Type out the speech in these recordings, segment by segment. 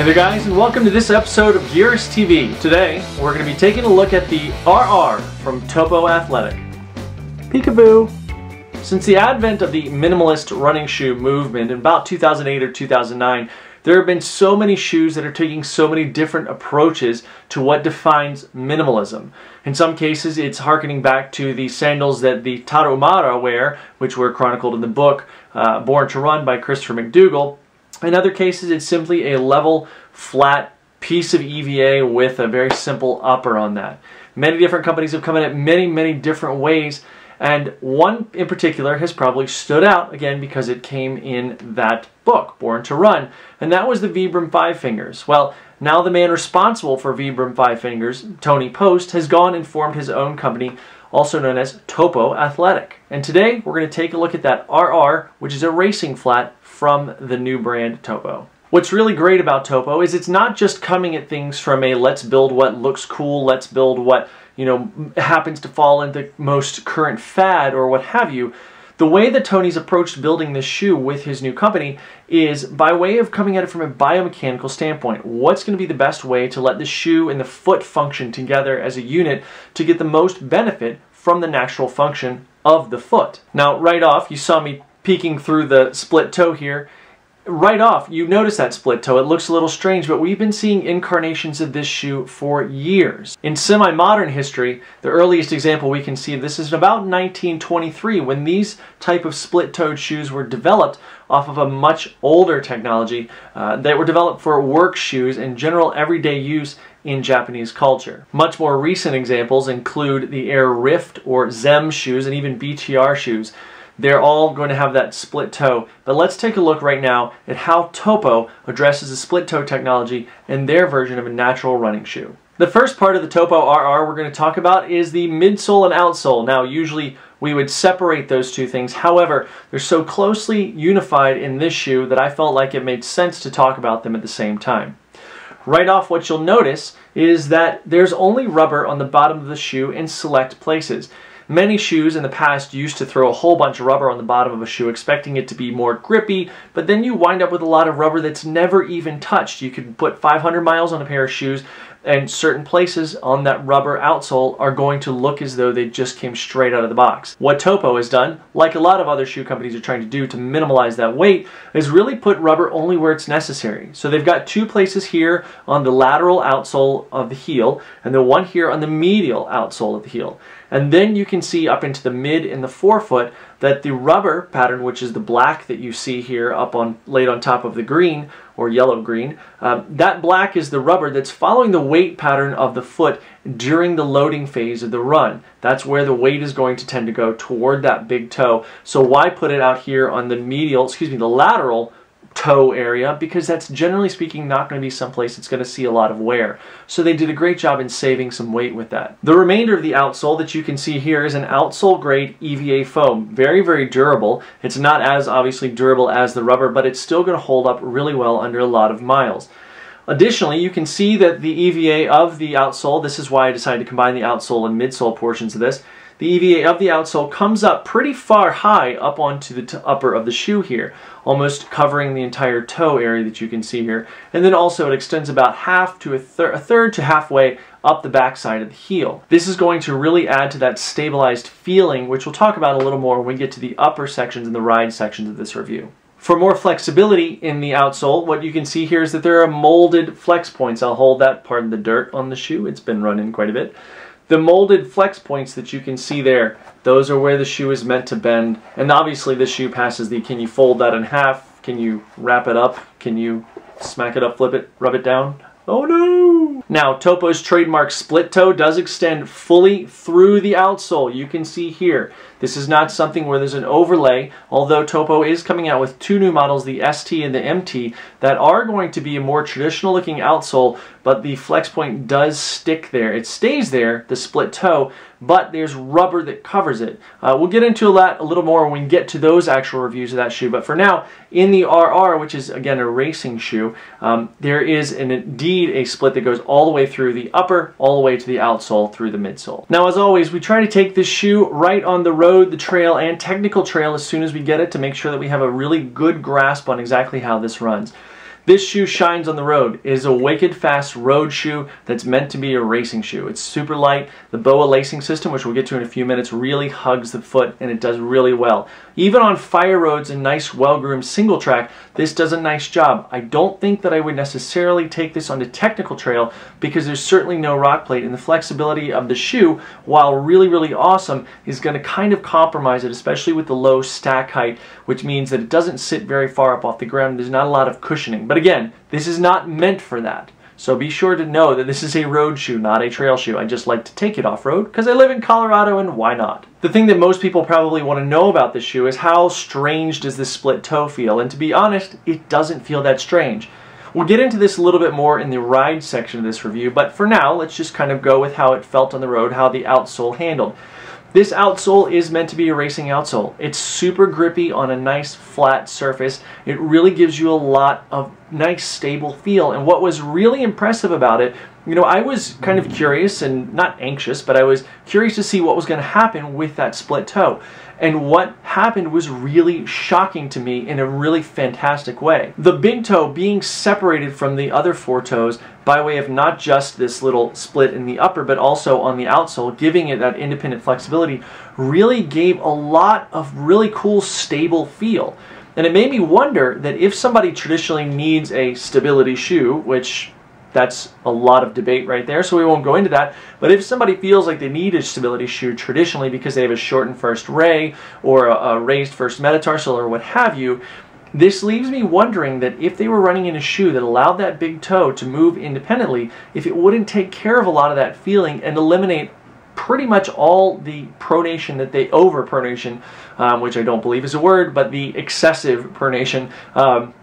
Hey there guys, and welcome to this episode of Gearist TV. Today, we're going to be taking a look at the RR from Topo Athletic. Peekaboo! Since the advent of the minimalist running shoe movement in about 2008 or 2009, there have been so many shoes that are taking so many different approaches to what defines minimalism. In some cases, it's harkening back to the sandals that the Tarahumara wear, which were chronicled in the book Born to Run by Christopher McDougall. In other cases, it's simply a level, flat piece of EVA with a very simple upper on that. Many different companies have come in at many different ways, and one in particular has probably stood out, again, because it came in that book, Born to Run, and that was the Vibram Five Fingers. Well, now the man responsible for Vibram Five Fingers, Tony Post, has gone and formed his own company, also known as Topo Athletic. And today, we're going to take a look at that RR, which is a racing flat from the new brand Topo. What's really great about Topo is it's not just coming at things from a let's build what looks cool, let's build what, happens to fall into most current fad or what have you. The way that Tony's approached building this shoe with his new company is by way of coming at it from a biomechanical standpoint. What's going to be the best way to let the shoe and the foot function together as a unit to get the most benefit from the natural function of the foot? Now, right off, you saw me peeking through the split toe here. Right off, you notice that split toe. It looks a little strange, but we've been seeing incarnations of this shoe for years. In semi-modern history, the earliest example we can see of this is about 1923, when these type of split-toed shoes were developed off of a much older technology that were developed for work shoes and general everyday use in Japanese culture. Much more recent examples include the Air Rift or Zem shoes and even BTR shoes. They're all going to have that split toe, but let's take a look right now at how Topo addresses the split toe technology in their version of a natural running shoe. The first part of the Topo RR we're going to talk about is the midsole and outsole. Now, usually we would separate those two things. However, they're so closely unified in this shoe that I felt like it made sense to talk about them at the same time. Right off, what you'll notice is that there's only rubber on the bottom of the shoe in select places. Many shoes in the past used to throw a whole bunch of rubber on the bottom of a shoe, expecting it to be more grippy, but then you wind up with a lot of rubber that's never even touched. You could put 500 miles on a pair of shoes, and certain places on that rubber outsole are going to look as though they just came straight out of the box. What Topo has done, like a lot of other shoe companies are trying to do to minimalize that weight, is really put rubber only where it's necessary. So they've got two places here on the lateral outsole of the heel, and then one here on the medial outsole of the heel. And then you can see up into the mid and the forefoot that the rubber pattern, which is the black that you see here laid on top of the green or yellow green, that black is the rubber that's following the weight pattern of the foot during the loading phase of the run. That's where the weight is going to tend to go toward that big toe. So why put it out here on the the lateral toe area? Because that's generally speaking not going to be someplace it's going to see a lot of wear. So they did a great job in saving some weight with that. The remainder of the outsole that you can see here is an outsole grade EVA foam. Very durable. It's not as obviously durable as the rubber, but it's still going to hold up really well under a lot of miles. Additionally, you can see that the EVA of the outsole, this is why I decided to combine the outsole and midsole portions of this, the EVA of the outsole comes up pretty far high up onto the upper of the shoe here, almost covering the entire toe area that you can see here. And then also it extends about half to a third to halfway up the backside of the heel. This is going to really add to that stabilized feeling, which we'll talk about a little more when we get to the upper sections and the ride sections of this review. For more flexibility in the outsole, what you can see here is that there are molded flex points. I'll hold that, pardon the dirt on the shoe, it's been run in quite a bit. The molded flex points that you can see there, those are where the shoe is meant to bend. And obviously this shoe passes the, can you fold that in half? Can you wrap it up? Can you smack it up, flip it, rub it down? Oh no! Now, Topo's trademark split toe does extend fully through the outsole. You can see here. This is not something where there's an overlay, although Topo is coming out with two new models, the ST and the MT, that are going to be a more traditional looking outsole, but the flex point does stick there. It stays there, the split toe, but there's rubber that covers it. We'll get into that a little more when we get to those actual reviews of that shoe, but for now, in the RR, which is again a racing shoe, there is indeed a split that goes all the way through the upper, all the way to the outsole through the midsole. Now, as always, we try to take this shoe right on the road, the trail, and technical trail as soon as we get it to make sure that we have a really good grasp on exactly how this runs. This shoe shines on the road. It is a wicked fast road shoe that's meant to be a racing shoe. It's super light. The BOA lacing system, which we'll get to in a few minutes, really hugs the foot, and it does really well. Even on fire roads and nice, well-groomed single track, this does a nice job. I don't think that I would necessarily take this onto technical trail because there's certainly no rock plate, and the flexibility of the shoe, while really, really awesome, is going to kind of compromise it, especially with the low stack height, which means that it doesn't sit very far up off the ground. There's not a lot of cushioning. But again, this is not meant for that. So be sure to know that this is a road shoe, not a trail shoe. I just like to take it off-road because I live in Colorado, and why not? The thing that most people probably want to know about this shoe is how strange does this split toe feel? And to be honest, it doesn't feel that strange. We'll get into this a little bit more in the ride section of this review, but for now, let's just kind of go with how it felt on the road, how the outsole handled. This outsole is meant to be a racing outsole. It's super grippy on a nice flat surface. It really gives you a lot of nice stable feel. And what was really impressive about it, you know, I was kind of curious and not anxious, but I was curious to see what was going to happen with that split toe. And what happened was really shocking to me in a really fantastic way. The big toe being separated from the other four toes by way of not just this little split in the upper, but also on the outsole, giving it that independent flexibility, really gave a lot of really cool, stable feel. And it made me wonder that if somebody traditionally needs a stability shoe, which that's a lot of debate right there, so we won't go into that. But if somebody feels like they need a stability shoe traditionally because they have a shortened first ray or a raised first metatarsal or what have you, this leaves me wondering that if they were running in a shoe that allowed that big toe to move independently, if it wouldn't take care of a lot of that feeling and eliminate pretty much all the pronation that they overpronation, which I don't believe is a word, but the excessive pronation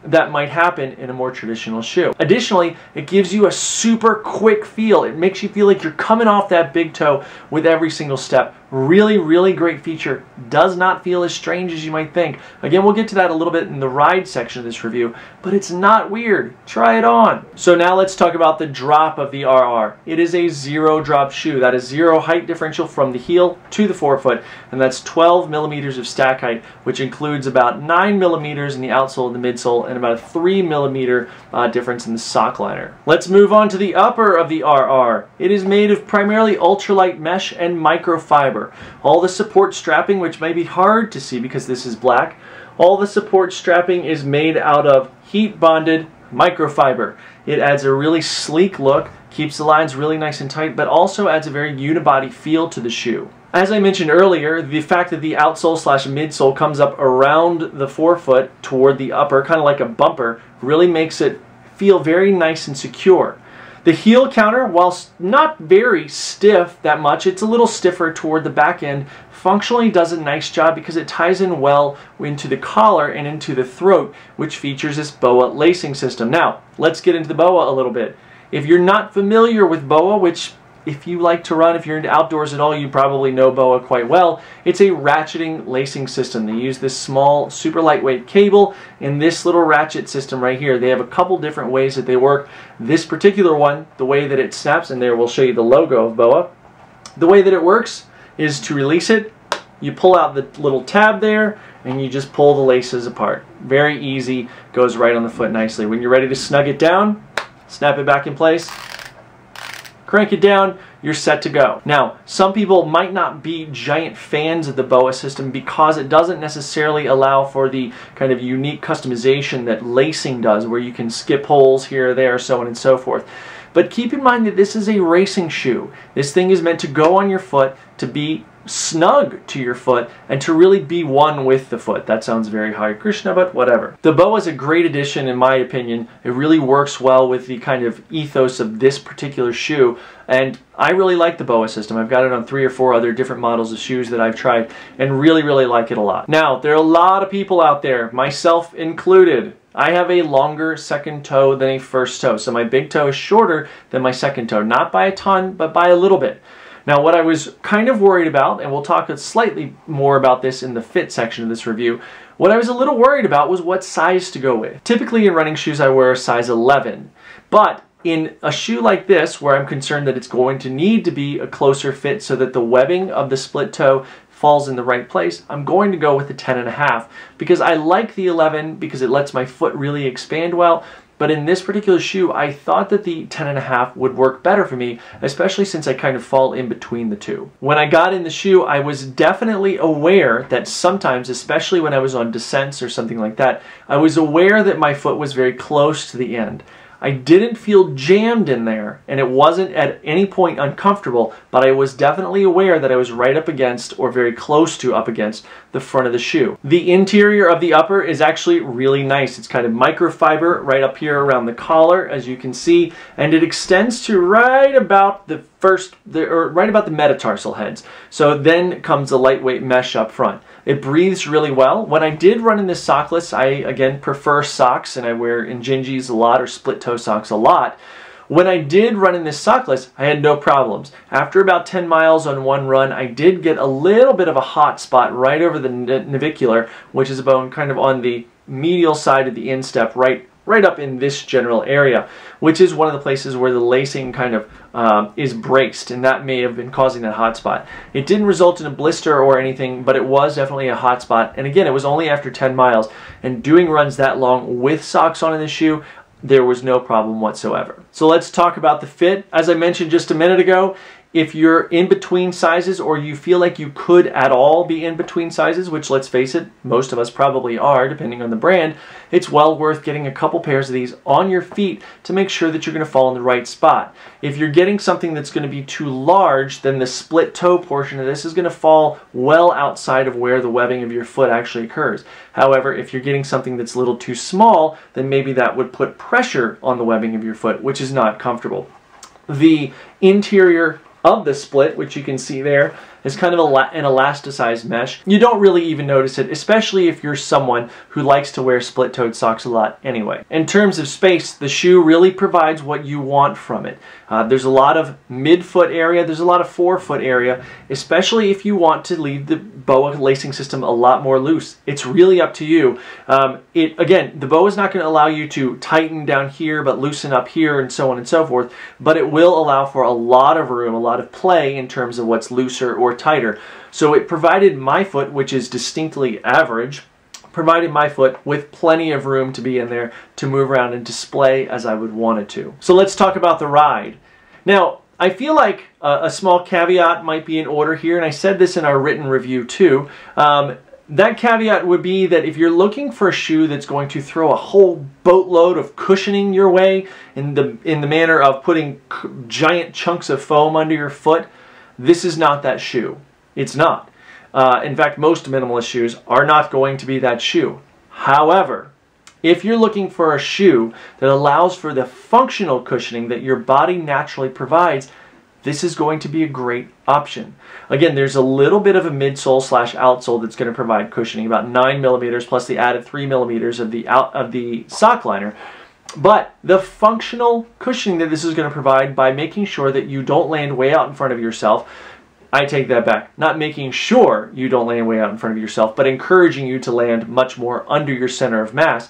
that might happen in a more traditional shoe. Additionally, it gives you a super quick feel. It makes you feel like you're coming off that big toe with every single step. Really, really great feature. Does not feel as strange as you might think. Again, we'll get to that a little bit in the ride section of this review, but it's not weird. Try it on. So now let's talk about the drop of the RR. It is a zero drop shoe. That is zero height differential from the heel to the forefoot, and that's 12 millimeters of stack height, which includes about 9 millimeters in the outsole and the midsole, and about a 3 millimeter difference in the sock liner. Let's move on to the upper of the RR. It is made of primarily ultralight mesh and microfiber. All the support strapping, which may be hard to see because this is black, all the support strapping is made out of heat bonded microfiber. It adds a really sleek look, keeps the lines really nice and tight, but also adds a very unibody feel to the shoe. As I mentioned earlier, the fact that the outsole slash midsole comes up around the forefoot toward the upper, kind of like a bumper, really makes it feel very nice and secure. The heel counter, whilst not very stiff that much, it's a little stiffer toward the back end, functionally does a nice job because it ties in well into the collar and into the throat, which features this BOA lacing system. Now, let's get into the BOA a little bit. If you're not familiar with BOA, which if you like to run, if you're into outdoors at all, you probably know BOA quite well. It's a ratcheting lacing system. They use this small, super lightweight cable and this little ratchet system right here. They have a couple different ways that they work. This particular one, the way that it snaps, and there we'll show you the logo of BOA. The way that it works is to release it, you pull out the little tab there, and you just pull the laces apart. Very easy, goes right on the foot nicely. When you're ready to snug it down, snap it back in place, crank it down, you're set to go. Now, some people might not be giant fans of the BOA system because it doesn't necessarily allow for the kind of unique customization that lacing does, where you can skip holes here or there, so on and so forth. But keep in mind that this is a racing shoe. This thing is meant to go on your foot, to be snug to your foot, and to really be one with the foot. That sounds very Hare Krishna, but whatever. The BOA is a great addition in my opinion. It really works well with the kind of ethos of this particular shoe, and I really like the BOA system. I've got it on 3 or 4 other different models of shoes that I've tried, and really, really like it a lot. Now, there are a lot of people out there, myself included. I have a longer second toe than a first toe, so my big toe is shorter than my second toe. Not by a ton, but by a little bit. Now, what I was kind of worried about, and we'll talk slightly more about this in the fit section of this review, what I was a little worried about was what size to go with. Typically in running shoes I wear a size 11, but in a shoe like this, where I'm concerned that it's going to need to be a closer fit so that the webbing of the split toe falls in the right place, I'm going to go with the 10.5 because I like the 11 because it lets my foot really expand well, But in this particular shoe, I thought that the 10.5 would work better for me, especially since I kind of fall in between the two. When I got in the shoe, I was definitely aware that sometimes, especially when I was on descents or something like that, I was aware that my foot was very close to the end. I didn't feel jammed in there, and it wasn't at any point uncomfortable, but I was definitely aware that I was right up against, or very close to up against, the front of the shoe. The interior of the upper is actually really nice. It's kind of microfiber right up here around the collar, as you can see, and it extends to right about the metatarsal heads. So then comes the lightweight mesh up front. It breathes really well. When I did run in this sockless, I again prefer socks, and I wear Injinjis a lot or split toe socks a lot. When I did run in this sockless, I had no problems. After about 10 miles on one run, I did get a little bit of a hot spot right over the navicular, which is a bone kind of on the medial side of the instep, right up in this general area, which is one of the places where the lacing kind of is braced, and that may have been causing that hot spot. It didn't result in a blister or anything, but it was definitely a hot spot. And again, it was only after 10 miles, and doing runs that long with socks on in the shoe, there was no problem whatsoever. So let's talk about the fit. As I mentioned just a minute ago, if you're in between sizes, or you feel like you could at all be in between sizes, which let's face it, most of us probably are depending on the brand, it's well worth getting a couple pairs of these on your feet to make sure that you're going to fall in the right spot. If you're getting something that's going to be too large, then the split toe portion of this is going to fall well outside of where the webbing of your foot actually occurs. However, if you're getting something that's a little too small, then maybe that would put pressure on the webbing of your foot, which is not comfortable. The interior of the split, which you can see there, is kind of an elasticized mesh. You don't really even notice it, especially if you're someone who likes to wear split-toed socks a lot anyway. In terms of space, the shoe really provides what you want from it. There's a lot of mid-foot area, there's a lot of forefoot area, especially if you want to leave the BOA lacing system a lot more loose. It's really up to you. Again, the BOA is not going to allow you to tighten down here but loosen up here and so on and so forth, but it will allow for a lot of room, a lot of play in terms of what's looser or tighter. So it provided my foot, which is distinctly average, provided my foot with plenty of room to be in there to move around and display as I would want it to. So let's talk about the ride. Now, I feel like a small caveat might be in order here, and I said this in our written review too. That caveat would be that if you're looking for a shoe that's going to throw a whole boatload of cushioning your way in the manner of putting giant chunks of foam under your foot, this is not that shoe. It's not. In fact, most minimalist shoes are not going to be that shoe. However, if you're looking for a shoe that allows for the functional cushioning that your body naturally provides, this is going to be a great option. Again, there's a little bit of a midsole / outsole that's going to provide cushioning, about 9 millimeters plus the added 3 millimeters of the sock liner. But the functional cushioning that this is going to provide by making sure that you don't land way out in front of yourself, I take that back. Not making sure you don't land way out in front of yourself, but encouraging you to land much more under your center of mass.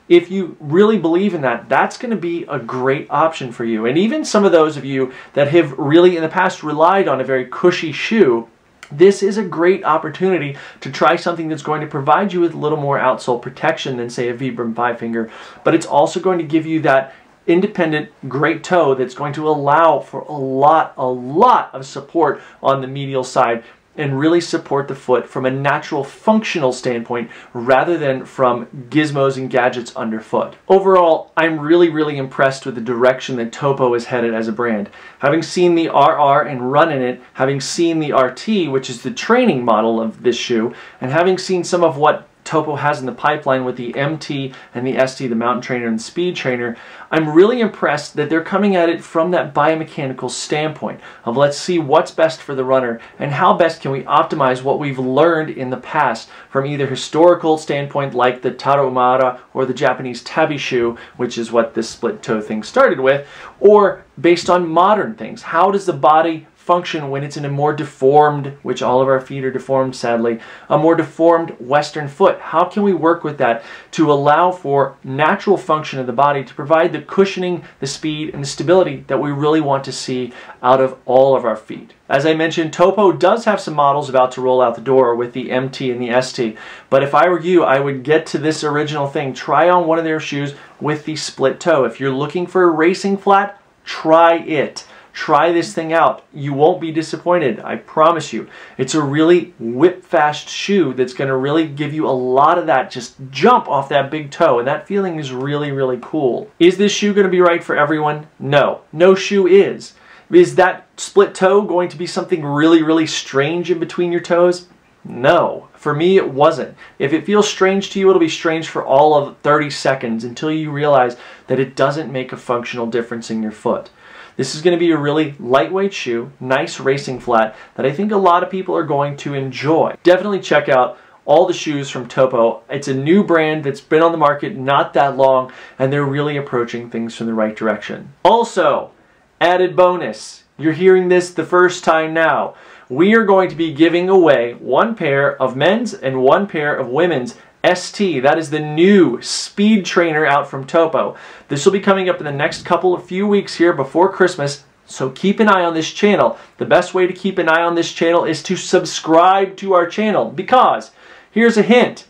If you really believe in that, that's going to be a great option for you. And even some of those of you that have really in the past relied on a very cushy shoe, this is a great opportunity to try something that's going to provide you with a little more outsole protection than, say, a Vibram 5-finger, but it's also going to give you that independent great toe that's going to allow for a lot of support on the medial side and really support the foot from a natural functional standpoint rather than from gizmos and gadgets underfoot. Overall, I'm really impressed with the direction that Topo is headed as a brand. Having seen the RR and run in it, having seen the RT, which is the training model of this shoe, and having seen some of what Topo has in the pipeline with the MT and the ST, the Mountain Trainer and the Speed Trainer, I'm really impressed that they're coming at it from that biomechanical standpoint of let's see what's best for the runner and how best can we optimize what we've learned in the past from either historical standpoint like the Tarahumara or the Japanese tabi shoe, which is what this split toe thing started with, or based on modern things. How does the body function when it's in a more deformed, which all of our feet are deformed sadly, a more deformed Western foot? How can we work with that to allow for natural function of the body to provide the cushioning, the speed, and the stability that we really want to see out of all of our feet? As I mentioned, Topo does have some models about to roll out the door with the MT and the ST, but if I were you, I would get to this original thing. Try on one of their shoes with the split toe. If you're looking for a racing flat, try it. Try this thing out. You won't be disappointed, I promise you. It's a really whip-fast shoe that's going to really give you a lot of that just jump off that big toe, and that feeling is really, really cool. Is this shoe going to be right for everyone? No. No shoe is. Is that split toe going to be something really, really strange in between your toes? No. For me, it wasn't. If it feels strange to you, it'll be strange for all of 30 seconds until you realize that it doesn't make a functional difference in your foot. This is going to be a really lightweight shoe, nice racing flat, that I think a lot of people are going to enjoy. Definitely check out all the shoes from Topo. It's a new brand that's been on the market not that long, and they're really approaching things from the right direction. Also, added bonus, you're hearing this the first time now. We are going to be giving away one pair of men's and one pair of women's ST. That is the new speed trainer out from Topo. This will be coming up in the next few weeks here before Christmas, so keep an eye on this channel. The best way to keep an eye on this channel is to subscribe to our channel, because here's a hint.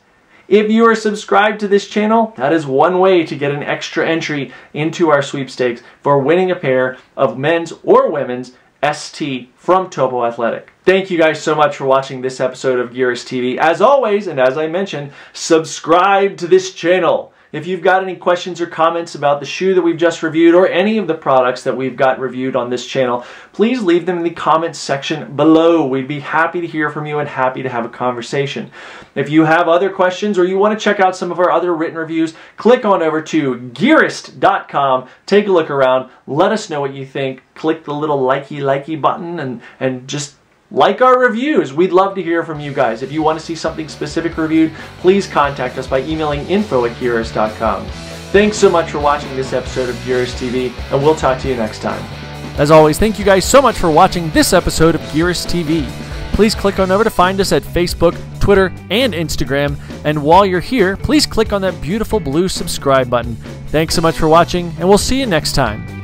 If you are subscribed to this channel, that is one way to get an extra entry into our sweepstakes for winning a pair of men's or women's ST from Topo Athletic. Thank you guys so much for watching this episode of Gearist TV. As always, and as I mentioned, subscribe to this channel. If you've got any questions or comments about the shoe that we've just reviewed or any of the products that we've got reviewed on this channel, please leave them in the comments section below. We'd be happy to hear from you and happy to have a conversation. If you have other questions or you want to check out some of our other written reviews, click on over to Gearist.com, take a look around, let us know what you think, click the little likey button and just like our reviews. We'd love to hear from you guys. If you want to see something specific reviewed, please contact us by emailing info@Gearist.com. Thanks so much for watching this episode of Gearist TV, and we'll talk to you next time. As always, thank you guys so much for watching this episode of Gearist TV. Please click on over to find us at Facebook, Twitter, and Instagram. And while you're here, please click on that beautiful blue subscribe button. Thanks so much for watching, and we'll see you next time.